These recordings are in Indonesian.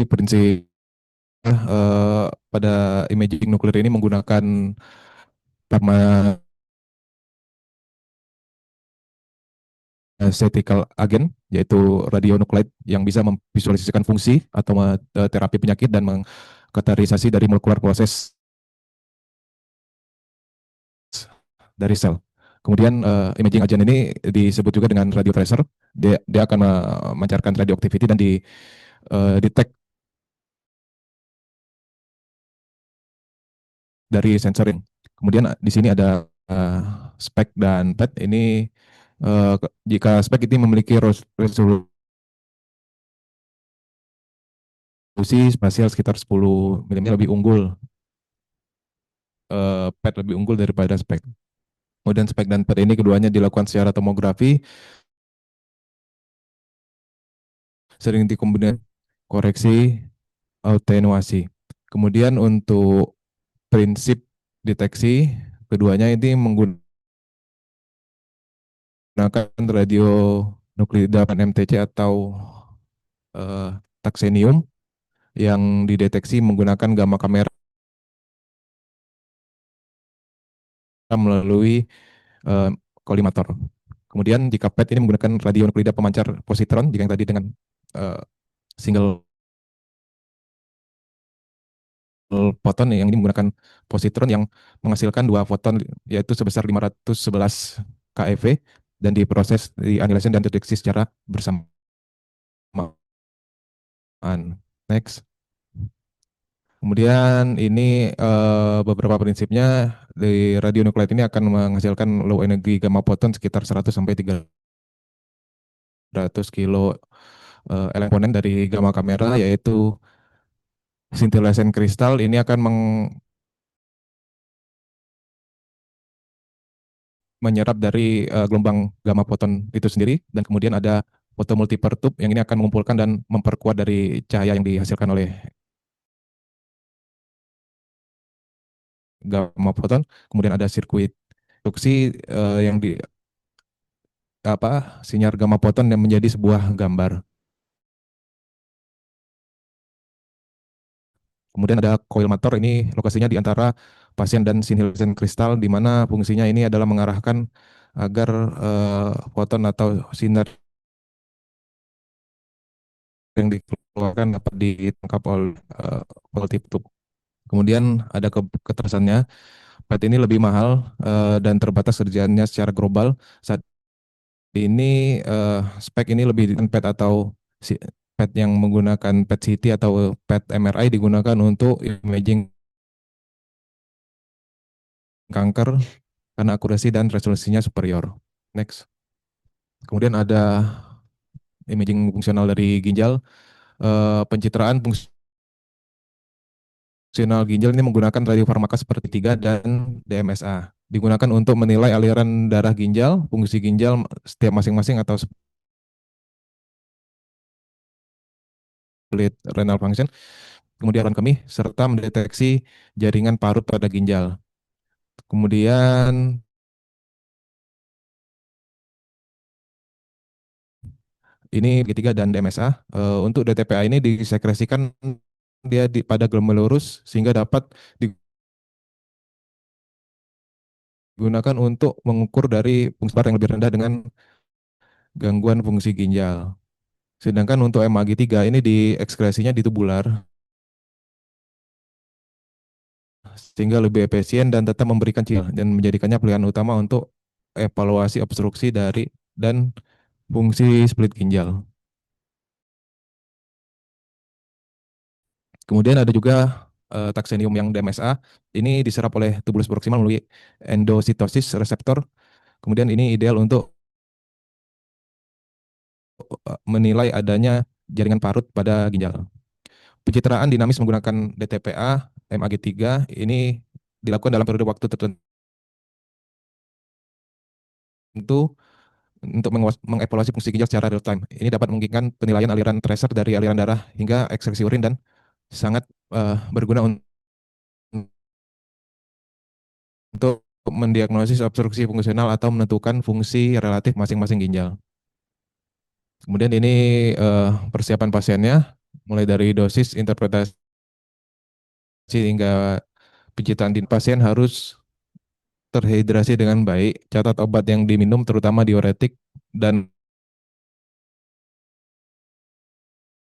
prinsip pada imaging nuklir ini menggunakan pharmaceutical agent, yaitu radionukleid yang bisa memvisualisasikan fungsi atau terapi penyakit dan mengkatarisasi dari molekular proses dari sel. Kemudian imaging agent ini disebut juga dengan radio tracer. Dia akan memancarkan radioactivity dan di detect dari sensoring. Kemudian di sini ada spek dan PET. Ini jika spek ini memiliki resolusi spasial sekitar 10 mm lebih unggul, PET lebih unggul daripada spek. Kemudian spek dan PET ini keduanya dilakukan secara tomografi, sering dikombinasi koreksi atenuasi. Kemudian untuk prinsip deteksi, keduanya ini menggunakan radio nuklida MTC atau taksenium yang dideteksi menggunakan gamma kamera melalui uh, kolimator. Kemudian jika PET ini menggunakan radio nuklida pemancar positron, jika yang tadi dengan uh, single foton, yang ini menggunakan positron yang menghasilkan dua foton yaitu sebesar 511 keV dan diproses, dianalisis dan deteksi secara bersamaan. Next. Kemudian ini beberapa prinsipnya. Di radionukleid ini akan menghasilkan low energy gamma photon sekitar 100 sampai 300 kilo elemen dari gamma kamera, yaitu scintillating kristal. Ini akan menyerap dari gelombang gamma photon itu sendiri, dan kemudian ada photomultiplier tube yang ini akan mengumpulkan dan memperkuat dari cahaya yang dihasilkan oleh gamma photon. Kemudian ada sirkuit induksi yang di sinyal gamma photon yang menjadi sebuah gambar. Kemudian ada coil motor, ini lokasinya di antara pasien dan sinilesen kristal, di mana fungsinya ini adalah mengarahkan agar foton atau sinar yang dikeluarkan dapat ditangkap oleh tube. Kemudian ada keterangannya, PET ini lebih mahal dan terbatas kerjaannya secara global. Saat ini spek ini lebih PET atau PET yang menggunakan PET CT atau PET MRI digunakan untuk imaging kanker karena akurasi dan resolusinya superior. Next. Kemudian ada imaging fungsional dari ginjal. Pencitraan fungsional ginjal ini menggunakan radiofarmaka seperti 3 dan DMSA. Digunakan untuk menilai aliran darah ginjal, fungsi ginjal setiap masing-masing atau split renal function, kemudian kemih, serta mendeteksi jaringan parut pada ginjal. Kemudian ini G3 dan DMSA. Untuk DTPA ini disekresikan dia pada glomerulus sehingga dapat digunakan untuk mengukur dari fungsi yang lebih rendah dengan gangguan fungsi ginjal. Sedangkan untuk MAG3 ini diekskresinya di tubular sehingga lebih efisien dan tetap memberikan cil dan menjadikannya pilihan utama untuk evaluasi obstruksi dari dan fungsi split ginjal. Kemudian ada juga taksenium yang DMSA. Ini diserap oleh tubulus proksimal melalui endositosis reseptor. Kemudian ini ideal untuk menilai adanya jaringan parut pada ginjal. Pencitraan dinamis menggunakan DTPA, MAG3 ini dilakukan dalam periode waktu tertentu untuk mengevaluasi fungsi ginjal secara real time. Ini dapat memungkinkan penilaian aliran tracer dari aliran darah hingga ekstraksi urin dan sangat berguna untuk mendiagnosis obstruksi fungsional atau menentukan fungsi relatif masing-masing ginjal. Kemudian ini persiapan pasiennya. mulai dari dosis, interpretasi hingga pencitraan di pasien harus terhidrasi dengan baik. Catat obat yang diminum terutama diuretik dan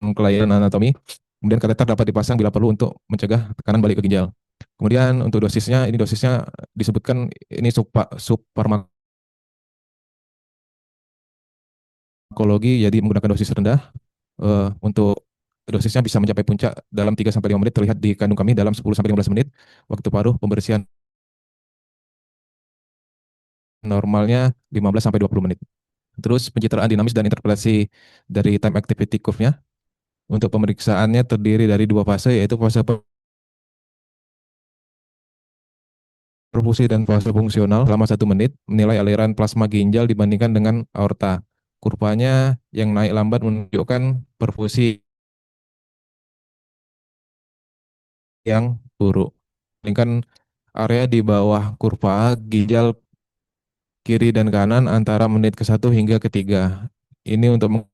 kelainan anatomi. Kemudian kateter dapat dipasang bila perlu untuk mencegah tekanan balik ke ginjal. Kemudian untuk dosisnya, ini dosisnya disebutkan ini subfarmakologi, jadi menggunakan dosis rendah. Untuk dosisnya bisa mencapai puncak dalam 3 sampai 5 menit, terlihat di kandung kami dalam 10 sampai 15 menit. Waktu paruh pembersihan normalnya 15 sampai 20 menit. Terus pencitraan dinamis dan interpretasi dari time activity curve-nya. Untuk pemeriksaannya terdiri dari dua fase, yaitu fase perfusi dan fase fungsional selama 1 menit, menilai aliran plasma ginjal dibandingkan dengan aorta. Kurvanya yang naik lambat menunjukkan perfusi yang buruk. Bandingkan area di bawah kurva ginjal kiri dan kanan antara menit ke 1 hingga ke 3. Ini untuk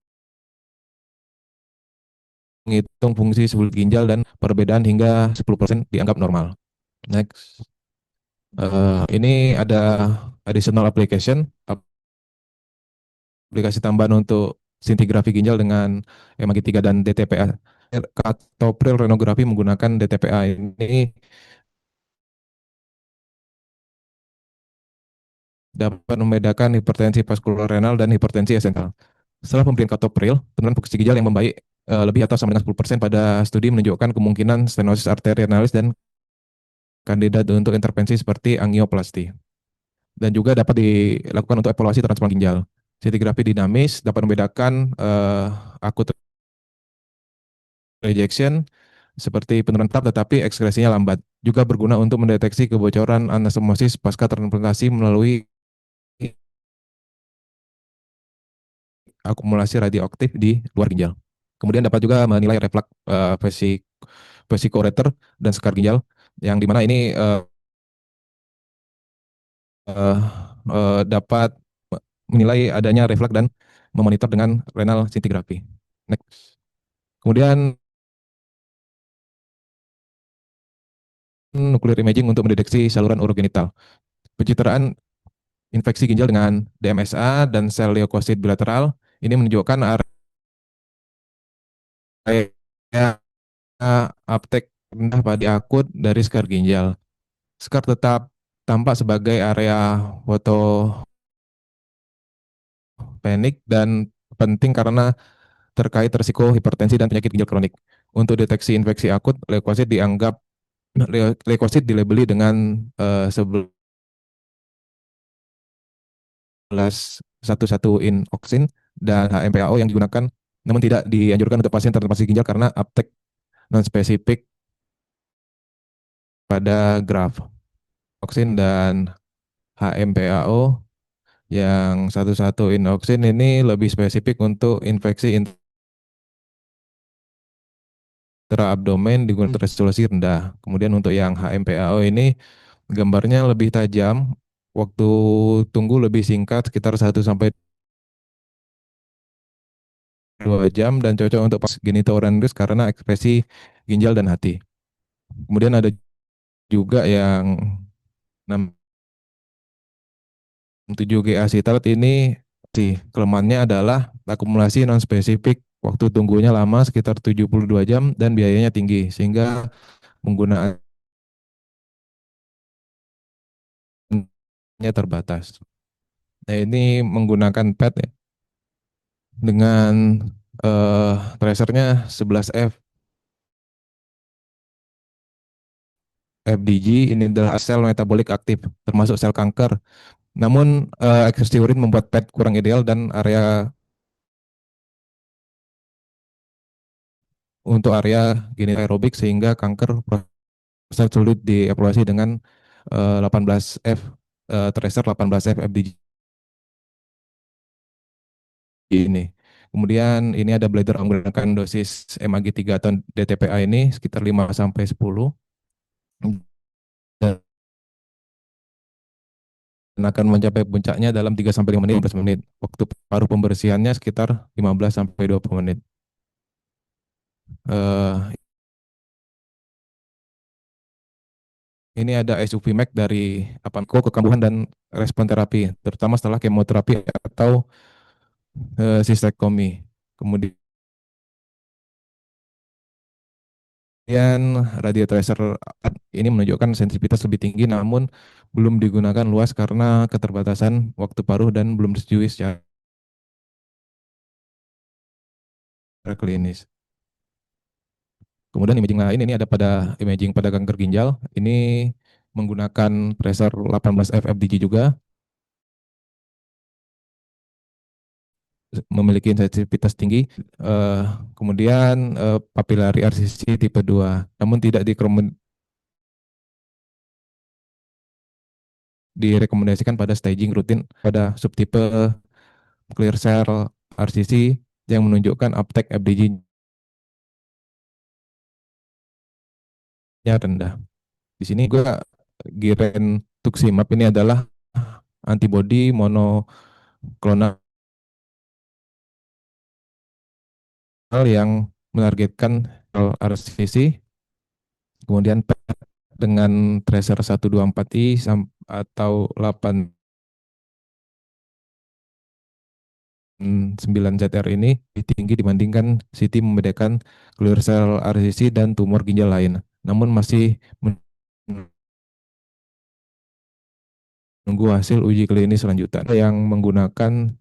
menghitung fungsi seluruh ginjal dan perbedaan hingga 10% dianggap normal. Next. Ini ada additional application, aplikasi tambahan untuk sintigrafi ginjal dengan MAG3 dan DTPA. Captopril renografi menggunakan DTPA ini dapat membedakan hipertensi vaskular renal dan hipertensi esensial. Setelah pemberian captopril, penurunan fungsi ginjal yang membaik lebih atau sama dengan 10% pada studi menunjukkan kemungkinan stenosis arterionalis dan kandidat untuk intervensi seperti angioplasti. Dan juga dapat dilakukan untuk evaluasi transplant ginjal. Scintigraphy dinamis dapat membedakan akut rejection seperti penurunan tetap tetapi ekskresinya lambat. Juga berguna untuk mendeteksi kebocoran anastomosis pasca transplantasi melalui akumulasi radioaktif di luar ginjal. Kemudian dapat juga menilai reflux vesicoureter dan skar ginjal, yang dimana ini uh, dapat menilai adanya reflux dan memonitor dengan renal scintigraphy. Next. Kemudian nuclear imaging untuk mendeteksi saluran urogenital. Pencitraan infeksi ginjal dengan DMSA dan sel leukosit bilateral ini menunjukkan area uptake rendah pada akut dari skar ginjal. Skar tetap tampak sebagai area fotopenik dan penting karena terkait risiko hipertensi dan penyakit ginjal kronik. Untuk deteksi infeksi akut, leukosit dilabeli dengan 11 in oksin dan HMPAO yang digunakan, namun tidak dianjurkan untuk pasien transplantasi ginjal karena uptake non-spesifik pada graf. Oksin dan HMPAO yang 11 in oksin ini lebih spesifik untuk infeksi intraabdomen digunakan resolusi rendah. Kemudian untuk yang HMPAO ini gambarnya lebih tajam, waktu tunggu lebih singkat sekitar 1 sampai 2 jam dan cocok untuk pas genitourinary karena ekspresi ginjal dan hati. Kemudian ada juga yang 7G acetate ini sih kelemahannya adalah akumulasi non spesifik, waktu tunggunya lama sekitar 72 jam dan biayanya tinggi sehingga penggunaannya terbatas. Nah, ini menggunakan PET ya, dengan tracernya 11F FDG. Ini adalah sel metabolik aktif termasuk sel kanker. Namun ekspresi urin membuat PET kurang ideal dan untuk area genital aerobik sehingga kanker prostat sulit dievaluasi dengan 18F tracer 18F FDG ini. Kemudian ini ada bladder menggunakan dosis MAG3 atau DTPA ini sekitar 5 sampai 10 dan akan mencapai puncaknya dalam 3 sampai 5 menit, 15 menit. Waktu paruh pembersihannya sekitar 15 sampai 20 menit. Eh, ini ada SUV-Max dari apa kekambuhan dan respon terapi, terutama setelah kemoterapi atau sistektomi. Kemudian radio tracer ini menunjukkan sensitivitas lebih tinggi, namun belum digunakan luas karena keterbatasan waktu paruh dan belum disetujui secara klinis. Kemudian imaging lain ini ada pada imaging pada kanker ginjal. Ini menggunakan tracer 18 FFDG juga, memiliki sensitivitas tinggi. Eh, kemudian papillary RCC tipe 2, namun tidak direkomendasikan pada staging rutin pada subtipe clear cell RCC yang menunjukkan uptake FDG-nya rendah. Di sini juga girentuximab ini adalah antibodi monoklonal yang menargetkan RCC, kemudian dengan tracer 124i atau 89ZR ini lebih tinggi dibandingkan CT membedakan clear cell RCC dan tumor ginjal lain. Namun masih menunggu hasil uji klinis lanjutan yang menggunakan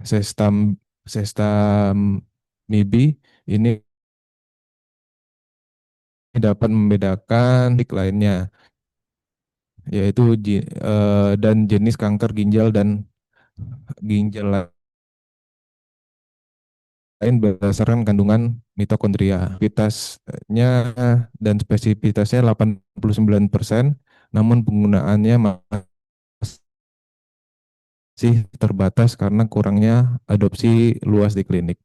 sestam sestam MIBI ini dapat membedakan titik lainnya, yaitu dan jenis kanker ginjal dan ginjal lain berdasarkan kandungan mitokondria. Spesifitasnya dan spesifitasnya 89%, namun penggunaannya masih terbatas karena kurangnya adopsi luas di klinik.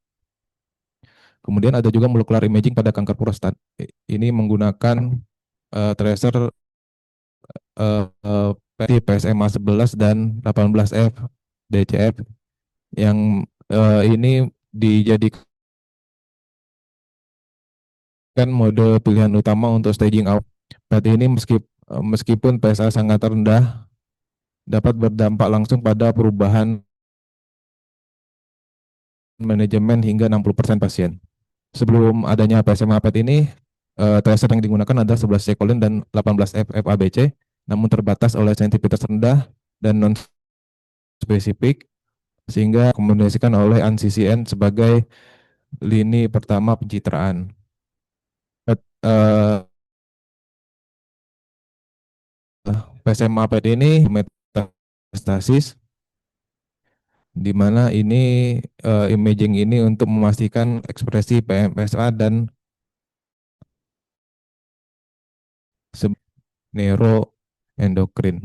Kemudian ada juga molekular imaging pada kanker prostat. Ini menggunakan tracer PSMA 11 dan 18F DCF yang ini dijadikan mode pilihan utama untuk staging out. Berarti ini meskipun PSA sangat rendah, dapat berdampak langsung pada perubahan manajemen hingga 60% pasien. Sebelum adanya PSMA PET ini, tracer yang digunakan adalah 11 C colon dan 18 FABC, namun terbatas oleh sensitivitas rendah dan non-spesifik, sehingga rekomendasikan oleh NCCN sebagai lini pertama pencitraan. PSMA PET ini metastasis, di mana ini imaging ini untuk memastikan ekspresi PMSA dan neuroendokrin.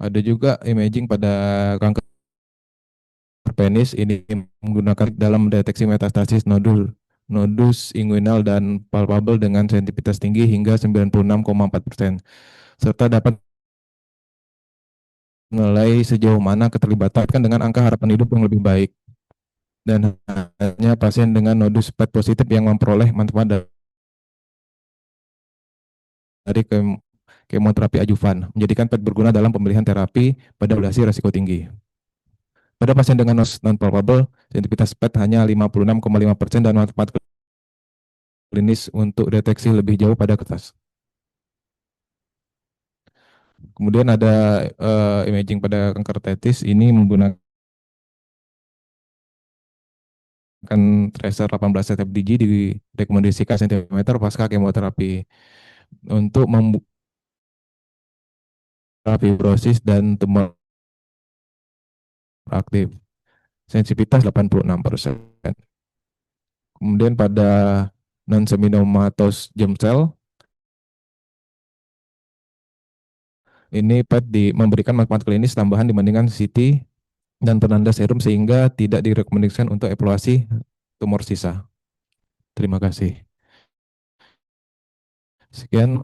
Ada juga imaging pada kanker penis, ini menggunakan dalam mendeteksi metastasis nodus inguinal dan palpable dengan sensitivitas tinggi hingga 96,4%, serta dapat menilai sejauh mana keterlibatan dengan angka harapan hidup yang lebih baik, dan hanya pasien dengan nodus PET positif yang memperoleh manfaat dari kemoterapi ajuvan, menjadikan PET berguna dalam pemilihan terapi pada populasi risiko tinggi. Pada pasien dengan non-palpable, sensitivitas PET hanya 56,5% dan manfaat klinis untuk deteksi lebih jauh pada kertas. Kemudian ada imaging pada kanker testis, ini menggunakan tracer 18 FDG direkomendasikan cm pasca kemoterapi untuk membuka fibrosis dan tumor aktif. Sensitivitas 86%. Kemudian pada non-seminomatous germ cell, ini PET memberikan manfaat klinis tambahan dibandingkan CT dan penanda serum, sehingga tidak direkomendasikan untuk evaluasi tumor sisa. Terima kasih. Sekian